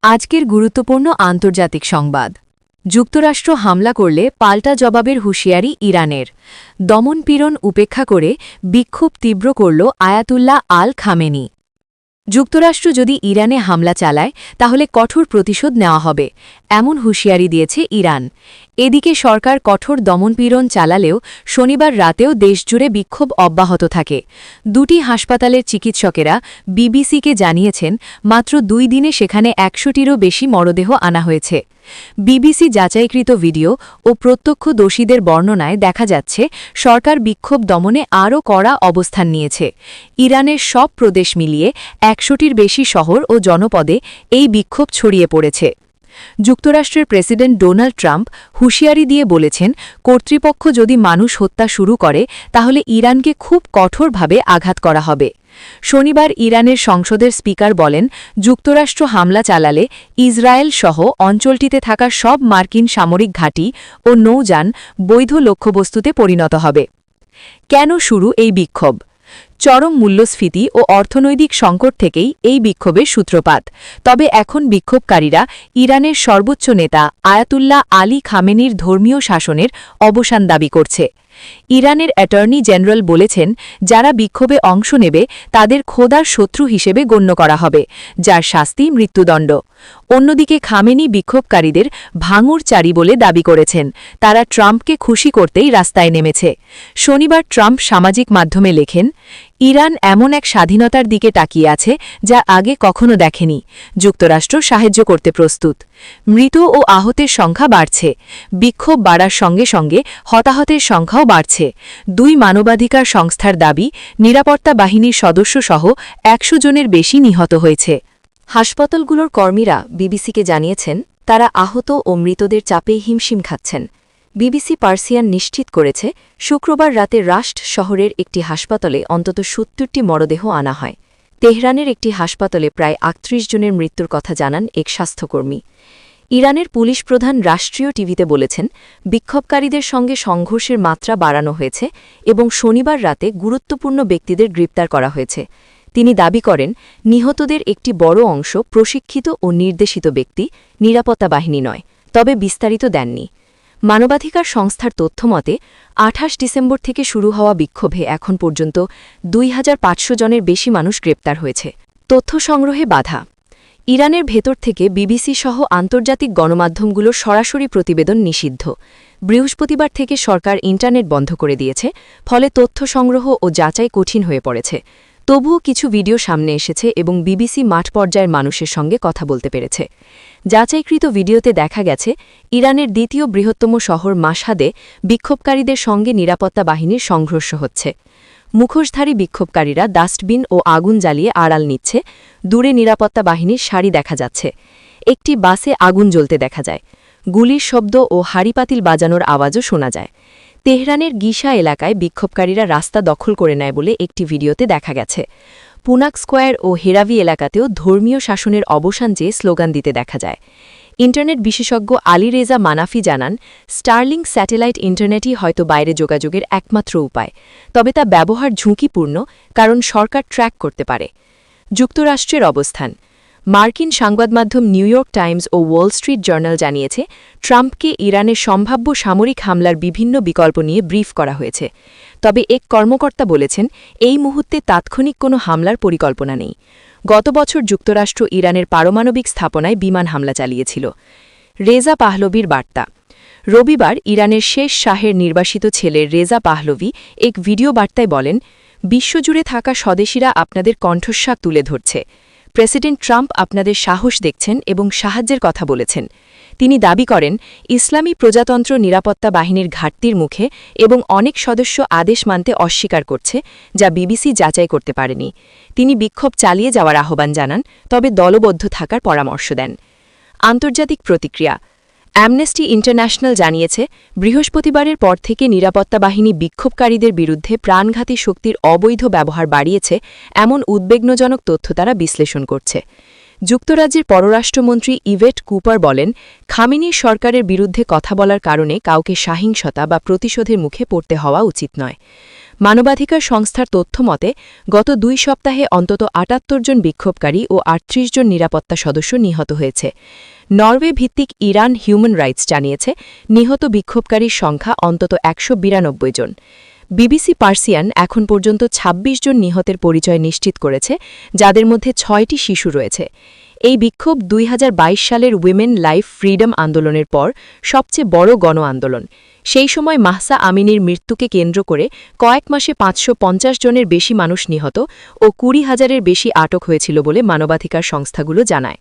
আজকের গুরুত্বপূর্ণ আন্তর্জাতিক সংবাদ। যুক্তরাষ্ট্র হামলা করলে পাল্টা জবাবের হুঁশিয়ারি ইরানের। দমনপীড়ন উপেক্ষা করে বিক্ষোভ তীব্র করল আয়াতুল্লাহ আল খামেনি। যুক্তরাষ্ট্র যদি ইরানে হামলা চালায় তাহলে কঠোর প্রতিশোধ নেওয়া হবে, এমন হুঁশিয়ারি দিয়েছে ইরান। এদিকে সরকার কঠোর দমনপীড়ন চালালেও শনিবার রাতেও দেশজুড়ে বিক্ষোভ অব্যাহত থাকে। দুটি হাসপাতালের চিকিৎসকেরা বিবিসিকে জানিয়েছেন মাত্র 2 দিনে সেখানে 100টিরও বেশি মরদেহ আনা হয়েছে। বিবিসি যাচাইকৃত ভিডিও ও প্রত্যক্ষদর্শীদের বর্ণনায় দেখা যাচ্ছে সরকার বিক্ষোভ দমনে আরও কড়া অবস্থান নিয়েছে। ইরানের সব প্রদেশ মিলিয়ে 100টির বেশি শহর ও জনপদে এই বিক্ষোভ ছড়িয়ে পড়েছে। যুক্তরাষ্ট্রের প্রেসিডেন্ট ডোনাল্ড ট্রাম্প হুঁশিয়ারি দিয়ে বলেছেন, কর্তৃপক্ষ যদি মানুষ হত্যা শুরু করে তাহলে ইরানকে খুব কঠোরভাবে আঘাত করা হবে। শনিবার ইরানের সংসদের স্পিকার বলেন, যুক্তরাষ্ট্র হামলা চালালে ইসরায়েল সহ অঞ্চলটিতে থাকা সব মার্কিন সামরিক ঘাঁটি ও নৌযান বৈধ লক্ষ্যবস্তুতে পরিণত হবে। কেন শুরু এই বিক্ষোভ? চরম মূল্যস্ফীতি ও অর্থনৈতিক সংকট থেকেই এই বিক্ষোভের সূত্রপাত। তবে এখন বিক্ষোভকারীরা ইরানের সর্বোচ্চ নেতা আয়াতুল্লাহ আলী খামেনির ধর্মীয় শাসনের অবসান দাবি করছে। ইরানের অ্যাটর্নি জেনারেল বলেছেন, যারা বিক্ষোভে অংশ নেবে তাদের খোদার শত্রু হিসেবে গণ্য করা হবে, যার শাস্তি মৃত্যুদণ্ড। অন্যদিকে খামেনি বিক্ষোভকারীদের ভাঙুরচারী বলে দাবি করেছেন। তারা ট্রাম্পকে খুশি করতেই রাস্তায় নেমেছে। শনিবার ট্রাম্প সামাজিক মাধ্যমে লেখেন, ইরান এমন এক স্বাধীনতার দিকে তাকিয়ে আছে যা আগে কখনো দেখেনি। যুক্তরাষ্ট্র সাহায্য করতে প্রস্তুত। মৃত ও আহতের সংখ্যা বাড়ছে। বিক্ষোভ বাড়ার সঙ্গে সঙ্গে হতাহতের সংখ্যাও বাড়ছে। 2 মানবাধিকার সংস্থার দাবি, নিরাপত্তা বাহিনীর সদস্যসহ 100 জনের বেশি নিহত হয়েছে। হাসপাতালগুলোর কর্মীরা বিবিসিকে জানিয়েছেন, তারা আহত ও মৃতদের চাপে হিমশিম খাচ্ছেন। বিবিসি পার্সিয়ান নিশ্চিত করেছে, শুক্রবার রাতে রাশট শহরের একটি হাসপাতালে অন্তত 70টি মরদেহ আনা হয়। তেহরানের একটি হাসপাতালে প্রায় 38 জনের মৃত্যুর কথা জানান এক স্বাস্থ্যকর্মী। ইরানের পুলিশ প্রধান রাষ্ট্রীয় টিভিতে বলেছেন, বিক্ষোভকারীদের সঙ্গে সংঘর্ষের মাত্রা বাড়ানো হয়েছে এবং শনিবার রাতে গুরুত্বপূর্ণ ব্যক্তিদের গ্রেপ্তার করা হয়েছে। তিনি দাবি করেন, নিহতদের একটি বড় অংশ প্রশিক্ষিত ও নির্দেশিত ব্যক্তি, নিরাপত্তা বাহিনী নয়। তবে বিস্তারিত দেননি। মানবাধিকার সংস্থার তথ্যমতে 28 ডিসেম্বর থেকে শুরু হওয়া বিক্ষোভে এখন পর্যন্ত 2500 জনের বেশি মানুষ গ্রেপ্তার হয়েছে। তথ্য সংগ্রহে বাধা। ইরানের ভেতর থেকে বিবিসি সহ আন্তর্জাতিক গণমাধ্যমগুলোর সরাসরি প্রতিবেদন নিষিদ্ধ। বৃহস্পতিবার থেকে সরকার ইন্টারনেট বন্ধ করে দিয়েছে, ফলে তথ্য সংগ্রহ ও যাচাই কঠিন হয়ে পড়েছে। তবুও কিছু ভিডিও সামনে এসেছে এবং বিবিসি মাঠ পর্যায়ের মানুষের সঙ্গে কথা বলতে পেরেছে। যাচাইকৃত ভিডিওতে দেখা গেছে, ইরানের দ্বিতীয় বৃহত্তম শহর মাশহাদে বিক্ষোভকারীদের সঙ্গে নিরাপত্তা বাহিনীর সংঘর্ষ হচ্ছে। মুখোশধারী বিক্ষোভকারীরা ডাস্টবিন ও আগুন জ্বালিয়ে আড়াল নিচ্ছে। দূরে নিরাপত্তা বাহিনীর সারি দেখা যাচ্ছে। একটি বাসে আগুন জ্বলতে দেখা যায়। গুলির শব্দ ও হাড়িপাতিল বাজানোর আওয়াজও শোনা যায়। তেহরানের গিশা এলাকায় বিক্ষোভকারীরা রাস্তা দখল করে নেয় বলে একটি ভিডিওতে দেখা গেছে। পুনাক স্কোয়ার ও হেরাভি এলাকাতেও ধর্মীয় শাসনের অবসান চেয়ে স্লোগান দিতে দেখা যায়। ইন্টারনেট বিশেষজ্ঞ আলী রেজা মানাফি জানান, স্টারলিং স্যাটেলাইট ইন্টারনেটই হয়তো বাইরে যোগাযোগের একমাত্র উপায়। তবে তা ব্যবহার ঝুঁকিপূর্ণ, কারণ সরকার ট্র্যাক করতে পারে। যুক্তরাষ্ট্রের অবস্থান। মার্কিন সংবাদমাধ্যম নিউ ইয়র্ক টাইমস ও ওয়াল স্ট্রিট জার্নাল জানিয়েছে, ট্রাম্পকে ইরানের সম্ভাব্য সামরিক হামলার বিভিন্ন বিকল্প নিয়ে ব্রিফ করা হয়েছে। তবে এক কর্মকর্তা বলেছেন, এই মুহূর্তে তাৎক্ষণিক কোনো হামলার পরিকল্পনা নেই। গত বছর যুক্তরাষ্ট্র ইরানের পারমাণবিক স্থাপনায় বিমান হামলা চালিয়েছিল। রেজা পাহলভির বার্তা। রবিবার ইরানের শেষ শাহের নির্বাসিত ছেলে রেজা পাহলভি এক ভিডিও বার্তায় বলেন, বিশ্বজুড়ে থাকা স্বদেশীরা আপনাদের কণ্ঠস্বর তুলে ধরছে। প্রেসিডেন্ট ট্রাম্প আপনাদের সাহস দেখছেন এবং সাহায্যের কথা বলেছেন। তিনি দাবি করেন, ইসলামী প্রজাতন্ত্র নিরাপত্তা বাহিনীর ঘাটতির মুখে এবং অনেক সদস্য আদেশ মানতে অস্বীকার করছে, যা বিবিসি যাচাই করতে পারেনি। তিনি বিক্ষোভ চালিয়ে যাওয়ার আহ্বান জানান, তবে দলবদ্ধ থাকার পরামর্শ দেন। আন্তর্জাতিক প্রতিক্রিয়া। অ্যামনেস্টি ইন্টারন্যাশনাল জানিয়েছে, বৃহস্পতিবারের পর থেকে নিরাপত্তা বাহিনী বিক্ষোভকারীদের বিরুদ্ধে প্রাণঘাতী শক্তির অবৈধ ব্যবহার বাড়িয়েছে এমন উদ্বেগজনক তথ্য তারা বিশ্লেষণ করছে। যুক্তরাজ্যের পররাষ্ট্রমন্ত্রী ইভেট কুপার বলেন, খামেনির সরকারের বিরুদ্ধে কথা বলার কারণে কাউকে সহিংসতা বা প্রতিশোধের মুখে পড়তে হওয়া উচিত নয়। মানবাধিকার সংস্থার তথ্যমতে গত 2 সপ্তাহে অন্তত 78 জন বিক্ষোভকারী ও 38 জন নিরাপত্তা সদস্য নিহত হয়েছে। নরওয়ে ভিত্তিক ইরান হিউম্যান রাইটস জানিয়েছে, নিহত বিক্ষোভকারীর সংখ্যা অন্তত 192 জন। বিবিসি পার্সিয়ান এখন পর্যন্ত 26 জন নিহতের পরিচয় নিশ্চিত করেছে, যাদের মধ্যে 6টি শিশু রয়েছে। এই বিক্ষোভ 2022 সালের উইমেন লাইফ ফ্রিডম আন্দোলনের পর সবচেয়ে বড় গণ আন্দোলন। সেই সময় মাহসা আমিনির মৃত্যুকে কেন্দ্র করে কয়েক মাসে 550 জনের বেশি মানুষ নিহত ও 20,000-এর বেশি আটক হয়েছিল বলে মানবাধিকার সংস্থাগুলো জানায়।